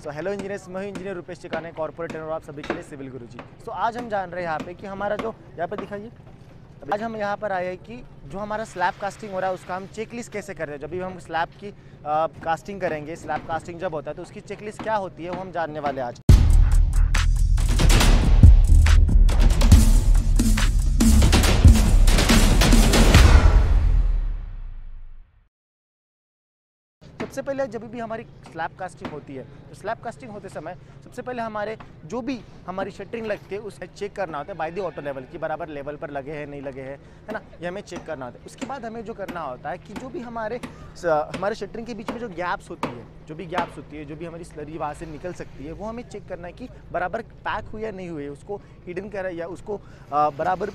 So hello engineers, मैं engineer Rupesh चिकाने, corporate और आप सभी के लिए सिविल गुरुजी। सो आज हम जान रहे हैं यहाँ पे कि हमारा जो यहाँ पे दिखाइए, आज हम यहाँ पर आए हैं कि जो हमारा स्लैब कास्टिंग हो रहा है उसका हम चेकलिस्ट कैसे कर रहे हैं। जब भी हम स्लैब की कास्टिंग करेंगे, स्लैब कास्टिंग जब होता है तो उसकी चेकलिस्ट क्या होती है वो हम जानने वाले हैं आज। सबसे पहले जब भी हमारी स्लैब कास्टिंग होती है तो स्लैब कास्टिंग होते समय सबसे पहले हमारे जो भी हमारी शटरिंग लगती है उसे चेक करना होता है बाय द ऑटो लेवल की बराबर लेवल पर लगे हैं नहीं लगे हैं, है ना, ये हमें चेक करना होता है। उसके बाद हमें जो करना होता है कि जो भी हमारे शटरिंग के बीच में जो गैप्स होती है, जो भी हमारी स्लरी वहाँ से निकल सकती है, वो हमें चेक करना है कि बराबर पैक हुई या नहीं हुई है, उसको हिडन करा या उसको बराबर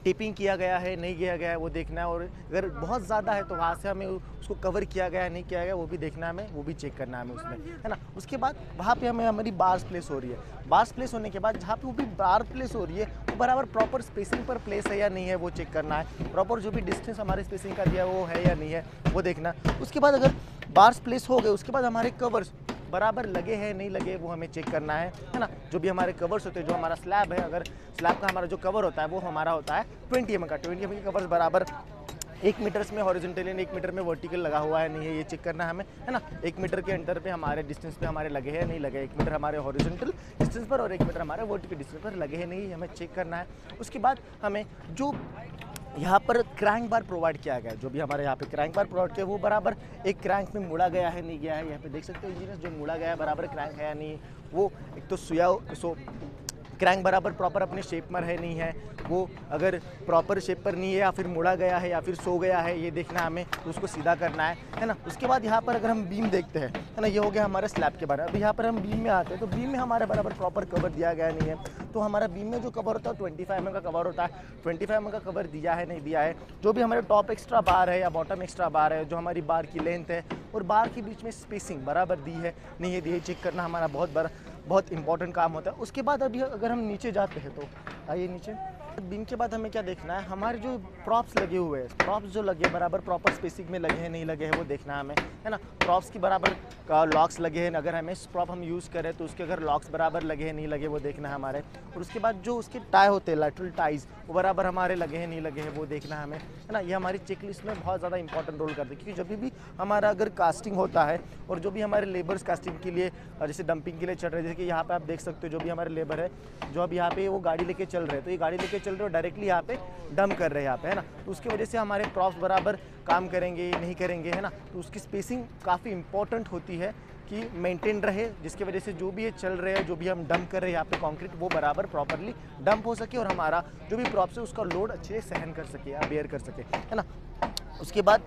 टिपिंग किया गया है नहीं किया गया है वो देखना है। और अगर बहुत ज़्यादा है तो वहाँ से हमें उसको कवर किया गया है नहीं किया गया वो भी देखना है हमें, वो भी चेक करना है हमें उसमें, है ना। उसके बाद वहाँ पे हमारी बार्स प्लेस हो रही है। बार्स प्लेस होने के बाद जहाँ पे वो भी बार प्लेस हो रही है वो बराबर प्रॉपर स्पेसिंग पर प्लेस है या नहीं है वो चेक करना है। प्रॉपर जो भी डिस्टेंस हमारे स्पेसिंग का दिया वो है या नहीं है वो देखना है। उसके बाद अगर बार्स प्लेस हो गए उसके बाद हमारे कवर्स बराबर लगे हैं नहीं लगे वो हमें चेक करना है ना। जो भी हमारे कवर्स होते हैं, जो हमारा स्लैब है, अगर स्लैब का हमारा जो कवर होता है वो हमारा होता है 20 mm का, 20 mm के कवर्स बराबर 1 मीटर में हॉरिजॉन्टल 1 मीटर में वर्टिकल लगा हुआ है नहीं है ये चेक करना है हमें, है ना। 1 मीटर के अंतर पे हमारे डिस्टेंस पे हमारे लगे हैं नहीं लगे, 1 मीटर हमारे हॉरिजॉन्टल डिस्टेंस पर और 1 मीटर हमारे वर्टिकल डिस्टेंस पर लगे हैं नहीं, हमें चेक करना है। उसके बाद हमें जो यहाँ पर क्रैंक बार प्रोवाइड किया गया है, जो भी हमारे यहाँ पे क्रैंक बार प्रोवाइड किया वो बराबर एक क्रैंक में मुड़ा गया है नहीं गया है, यहाँ पे देख सकते हो इंजीनियर्स, जो मुड़ा गया है बराबर क्रैंक है या नहीं, वो एक तो क्रैंक बराबर प्रॉपर अपने शेप में है नहीं है, वो अगर प्रॉपर शेप पर नहीं है या फिर मुड़ा गया है या फिर सो गया है ये देखना है हमें, तो उसको सीधा करना है ना। उसके बाद यहाँ पर अगर हम बीम देखते हैं, है ना, ये हो गया हमारे स्लैब के बारे में। अब यहाँ पर हम बीम में आते हैं तो बीम में हमारे बराबर प्रॉपर कवर दिया गया नहीं है, तो हमारा बीम में जो कवर होता है 25 mm का कवर होता है, 25 mm का कवर दिया है नहीं दिया है। जो भी हमारे टॉप एक्स्ट्रा बार है या बॉटम एक्स्ट्रा बार है, जो हमारी बार की लेंथ है और बार के बीच में स्पेसिंग बराबर दी है नहीं है दी है, चेक करना हमारा बहुत इंपॉर्टेंट काम होता है। उसके बाद अभी अगर हम नीचे जाते हैं तो आइए नीचे, बीम के बाद हमें क्या देखना है, हमारे जो प्रॉप्स लगे हुए हैं, प्रॉप्स जो लगे बराबर प्रॉपर स्पेसिंग में लगे हैं नहीं लगे हैं वो देखना है हमें, है ना। प्रॉप्स की बराबर लॉक्स लगे हैं, अगर हमें प्रॉप हम यूज़ करें तो उसके अगर लॉक्स बराबर लगे हैं नहीं लगे वो देखना है हमारे। और उसके बाद जो उसके टाई होते हैं लैटरल टाइज वो बराबर हमारे लगे हैं नहीं लगे हैं वो देखना है हमें, है ना। ये हमारी चेकलिस्ट में बहुत ज़्यादा इंपॉर्टेंट रोल करते हैं, क्योंकि जब भी हमारा अगर कास्टिंग होता है और जो भी हमारे लेबर्स कास्टिंग के लिए जैसे डंपिंग के लिए चल रहे हैं, जैसे कि यहाँ पे आप देख सकते हो जो भी हमारे लेबर है जो अब यहाँ पे वो गाड़ी लेके चल रहे हैं, तो ये गाड़ी लेके चल रहे हो डायरेक्टली यहाँ पे डंप कर रहे हैं यहाँ पे, है ना। तो उसकी वजह से हमारे प्रॉप्स बराबर काम करेंगे नहीं करेंगे, है ना। तो उसकी स्पेसिंग काफ़ी इंपॉर्टेंट होती है कि मेंटेन रहे, जिसकी वजह से जो भी ये चल रहे हैं, जो भी हम डंप कर रहे हैं यहाँ पे कंक्रीट, वो बराबर प्रॉपरली डंप हो सके और हमारा जो भी प्रॉप्स है उसका लोड अच्छे से सहन कर सके या बेयर कर सके, है ना। उसके बाद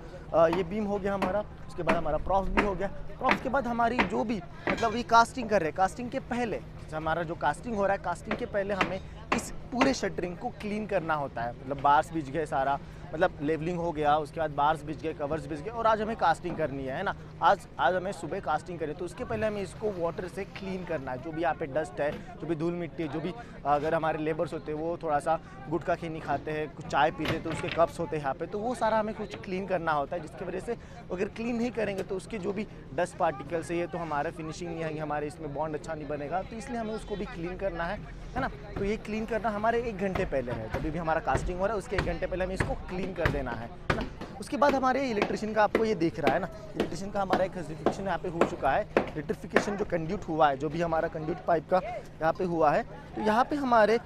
ये बीम हो गया हमारा, उसके बाद हमारा प्रॉप्स भी हो गया। प्रॉप्स के बाद हमारी जो भी मतलब ये कास्टिंग कर रहे हैं, कास्टिंग के पहले हमारा जो कास्टिंग हो रहा है, कास्टिंग के पहले हमें इस पूरे शटरिंग को क्लीन करना होता है। मतलब बार्स बिछ गए सारा, मतलब लेवलिंग हो गया, उसके बाद बार्स बिछ गए, कवर्स बिछ गए, और आज हमें कास्टिंग करनी है ना। आज हमें सुबह कास्टिंग करें तो उसके पहले हमें इसको वाटर से क्लीन करना है। जो भी यहाँ पे डस्ट है, जो भी धूल मिट्टी है, जो भी अगर हमारे लेबर्स होते हैं वो थोड़ा सा गुटखा खीनी खाते हैं, कुछ चाय पीते हैं तो उसके कप्स होते हैं यहाँ पे, तो वो सारा हमें कुछ क्लीन करना होता है, जिसकी वजह से अगर क्लीन नहीं करेंगे तो उसके जो भी डस्ट पार्टिकल्स है ये तो हमारा फिनिशिंग नहीं आएंगे, हमारे इसमें बॉन्ड अच्छा नहीं बनेगा, तो इसलिए हमें उसको भी क्लीन करना है ना। तो ये क्लीन करना हमारे 1 घंटे पहले है, जब भी हमारा कास्टिंग हो रहा है उसके 1 घंटे पहले हमें इसको क्लीन कर देना है ना। उसके बाद हमारे इलेक्ट्रिशियन का आपको ये दिख रहा है ना, इलेक्ट्रिशियन का हमारा एक सर्टिफिकेशन यहाँ पे हो चुका है। इलेक्ट्रिफिकेशन जो कंड्यूट हुआ है, जो भी हमारा कंड्यूट पाइप का यहाँ पे हुआ है, तो यहाँ पे हमारे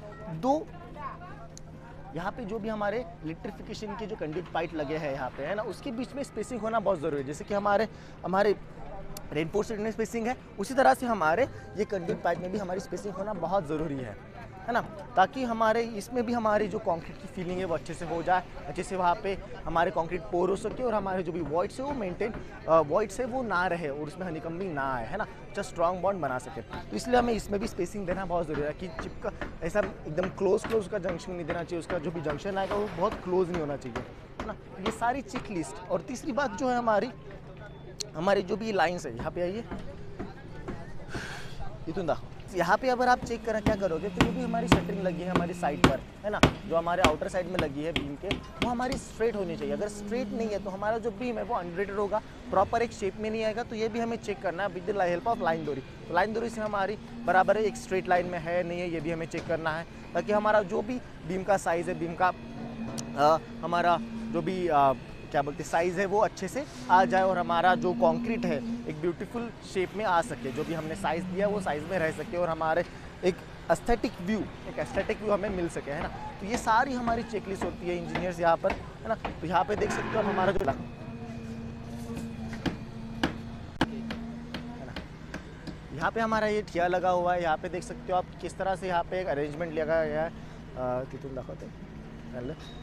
यहाँ पे जो भी हमारे इलेक्ट्रिफिकेशन के जो कंड्यूट पाइप लगे हैं यहाँ पे, है ना, उसके बीच में स्पेसिंग होना बहुत ज़रूरी है। जैसे कि हमारे रेनफोर्स्ड स्पेसिंग है, उसी तरह से हमारे ये कंड्यूट पाइप में भी हमारी स्पेसिंग होना बहुत ज़रूरी है ना, ताकि हमारे इसमें भी हमारी जो कंक्रीट की फीलिंग है वो अच्छे से हो जाए, अच्छे से वहाँ पे हमारे कंक्रीट पोर हो सके और हमारे जो भी वॉइड्स है वो मेंटेन वॉइड्स है वो ना रहे और उसमें हनीकम्बिंग ना आए, है ना, अच्छा स्ट्रॉन्ग बॉन्ड बना सके। तो इसलिए हमें इसमें भी स्पेसिंग देना बहुत ज़रूरी है कि चिपका ऐसा एकदम क्लोज का जंक्शन नहीं देना चाहिए, उसका जो भी जंक्शन आएगा वो बहुत क्लोज नहीं होना चाहिए, है ना। ये सारी चेक लिस्ट। और तीसरी बात जो है हमारी जो भी लाइन्स है, यहाँ पे आइए इतना यहाँ पे अगर आप चेक करें क्या करोगे तो जो भी हमारी शटरिंग लगी है हमारी साइड पर, है ना, जो हमारे आउटर साइड में लगी है बीम के, वो हमारी स्ट्रेट होनी चाहिए। अगर स्ट्रेट नहीं है तो हमारा जो बीम है वो अनरोटेटेड होगा, प्रॉपर एक शेप में नहीं आएगा। तो ये भी हमें चेक करना है with the help of line डोरी। तो लाइन डोरी से हमारी बराबर है, एक स्ट्रेट लाइन में है नहीं है, ये भी हमें चेक करना है, ताकि हमारा जो भी बीम का साइज़ है, बीम का हमारा जो भी क्या बोलते हैं साइज़ है वो अच्छे से आ जाए और हमारा जो कंक्रीट है एक ब्यूटीफुल शेप में आ सके, जो भी हमने साइज़ दिया वो साइज़ में रह सके और हमारे एक एस्थेटिक व्यू हमें मिल सके, है ना। तो ये सारी हमारी चेकलिस्ट होती है इंजीनियर्स यहाँ पर, है ना। तो यहाँ पे देख सकते हो आप हमारा जो है ना, यहाँ पे हमारा ये ठिया लगा हुआ है। यहाँ पे देख सकते हो आप किस तरह से यहाँ पे एक अरेंजमेंट लगा गया है। तिथुन दाखवते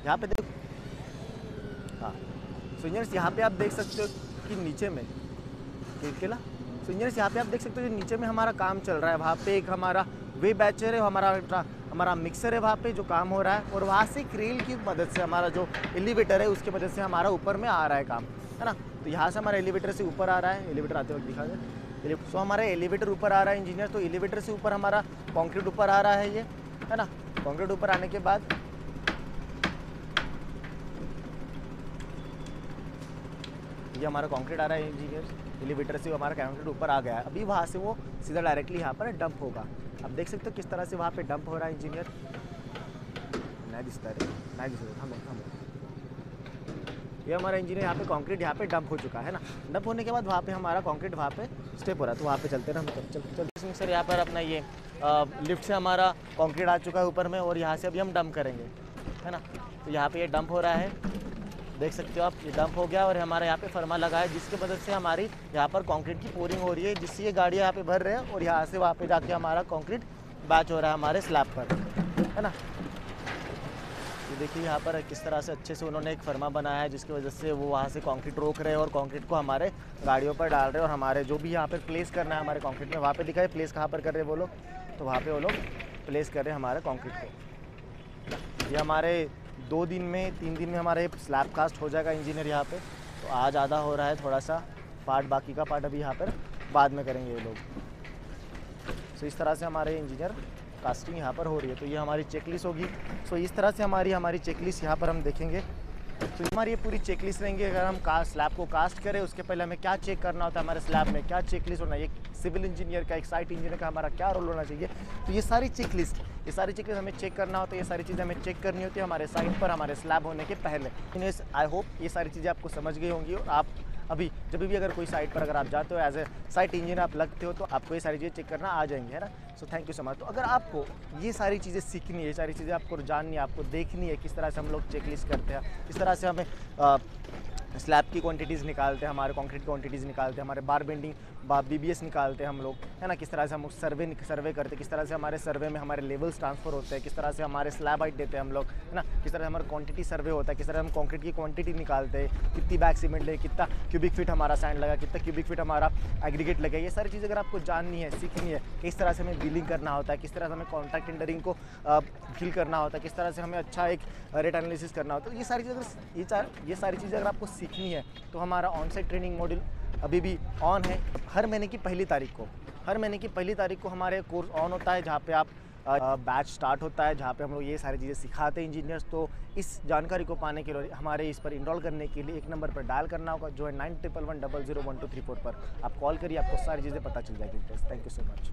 यहाँ पे देख, हाँ सो इंजीनियर्स यहाँ पे आप देख सकते हो कि नीचे में केला, सो इंजीनियर्स यहाँ पे आप देख सकते हो जो नीचे में हमारा काम चल रहा है, वहाँ पे एक हमारा वे बैचर है, हमारा मिक्सर है वहाँ पे जो काम हो रहा है, और वहाँ से एक रेल की मदद से हमारा जो एलिवेटर है उसकी मदद से हमारा ऊपर में आ रहा है काम, है ना। तो यहाँ से हमारा एलिवेटर से ऊपर आ रहा है, एलिवेटर आते वक्त दिखा दे। सो हमारा एलिवेटर ऊपर आ रहा है इंजीनियर, तो एलिवेटर से ऊपर हमारा कॉन्क्रीट ऊपर आ रहा है ये, है ना। कॉन्क्रीट ऊपर आने के बाद ये हमारा कंक्रीट आ रहा है इंजीनियर, एलिवेटर से हमारा कंक्रीट ऊपर आ गया है। अभी वहाँ से वो सीधा डायरेक्टली यहाँ पर डंप होगा। अब देख सकते हो किस तरह से वहाँ पे डंप हो रहा है इंजीनियर, नहीं दिखता हमें। ये हमारा इंजीनियर यहाँ पे कंक्रीट यहाँ पे डंप हो चुका है ना। डंप होने के बाद वहाँ पे हमारा कंक्रीट वहाँ पे स्टेप हो रहा है, तो वहाँ पे चलते ना हम चल सर। यहाँ पर अपना ये लिफ्ट से हमारा कंक्रीट आ चुका है ऊपर में, और यहाँ से अभी हम डंप करेंगे, है ना। तो यहाँ पे ये डंप हो रहा है, देख सकते हो आप, ये डंप हो गया और हमारे यहाँ पे फर्मा लगा है, जिसकी मदद से हमारी यहाँ पर कंक्रीट की पोरिंग हो रही है, जिससे ये गाड़ी यहाँ पे भर रहे हैं और यहाँ से वहाँ पे जाके हमारा कंक्रीट बैच हो रहा है हमारे स्लैब पर, है ना। ये देखिए यहाँ पर किस तरह से अच्छे से उन्होंने एक फर्मा बनाया है, जिसकी वजह से वो वहाँ से कंक्रीट रोक रहे हैं और कंक्रीट को हमारे गाड़ियों पर डाल रहे हैं, और हमारे जो भी यहाँ पर प्लेस करना है हमारे कंक्रीट में, वहाँ पे दिखाए प्लेस कहाँ पर कर रहे हैं वो लोग, तो वहाँ पे वो लोग प्लेस कर रहे हैं हमारे कंक्रीट को। ये हमारे 2 दिन में 3 दिन में हमारे स्लैब कास्ट हो जाएगा इंजीनियर यहाँ पे। तो आज आधा हो रहा है थोड़ा सा पार्ट, बाकी का पार्ट अभी यहाँ पर बाद में करेंगे ये लोग। सो इस तरह से हमारे इंजीनियर कास्टिंग यहाँ पर हो रही है। तो ये हमारी चेकलिस्ट होगी। सो इस तरह से हमारी चेकलिस्ट यहाँ पर हम देखेंगे। तो हमारी ये पूरी चेकलिस्ट रहेंगी। अगर हम स्लैब को कास्ट करें उसके पहले हमें क्या चेक करना होता है, हमारे स्लैब में क्या चेकलिस्ट होना है, एक सिविल इंजीनियर का, एक साइट इंजीनियर का हमारा क्या रोल होना चाहिए। तो ये सारी चेकलिस्ट हमें चेक करना होता है, ये सारी चीज़ें हमें चेक करनी होती है हमारे साइट पर, हमारे स्लैब होने के पहले। आई होप ये सारी चीज़ें आपको समझ गई होंगी, और आप अभी जब भी अगर कोई साइट पर अगर आप जाते हो एज ए साइट इंजीनियर आप लगते हो, तो आपको ये सारी चीज़ें चेक करना आ जाएंगी, है ना। So thank you so much. तो अगर आपको ये सारी चीज़ें सीखनी है, ये सारी चीज़ें आपको जाननी है, आपको देखनी है किस तरह से हम लोग चेकलिस्ट करते हैं, किस तरह से हमें स्लैब की क्वांटिटीज़ निकालते हैं, हमारे कंक्रीट क्वांटिटीज़ निकालते हैं, हमारे बार बेंडिंग BBS निकालते हैं हम लोग, है ना, किस तरह से हम सर्वे करते हैं, किस तरह से हमारे सर्वे में हमारे लेवल्स ट्रांसफर होते हैं, किस तरह से हमारे स्लैब हाइट देते हैं हम लोग, है ना, किस तरह से हमारा क्वांटिटी सर्वे होता है, किस तरह हम कंक्रीट की क्वांटिटी निकालते हैं, कितनी बैग सीमेंट लगे, कितना क्यूबिक फीट हमारा सैंड लगा, कितना क्यूबिक फीट हमारा एग्रीगेट लगे। ये सारी चीज़ अगर आपको जाननी है, सीखनी है, किस तरह से हमें बिलिंग करना होता है, किस तरह से हमें कॉन्ट्रैक्ट टेंडरिंग को फिल करना होता है, किस तरह से हमें अच्छा एक रेट एनालिसिस करना होता है, तो ये सारी चीज़ें अगर आपको सीखनी है तो हमारा ऑन साइट ट्रेनिंग मॉड्यूल अभी भी ऑन है। हर महीने की पहली तारीख को हमारे कोर्स ऑन होता है, जहाँ पे आप बैच स्टार्ट होता है, जहाँ पे हम लोग ये सारी चीज़ें सिखाते हैं इंजीनियर्स। तो इस जानकारी को पाने के लिए हमारे इस पर इनरोल करने के लिए एक नंबर पर डायल करना होगा, जो है 9111001234 पर। आप कॉल करिए, आपको सारी चीज़ें पता चल जाएगी। Thank you so much.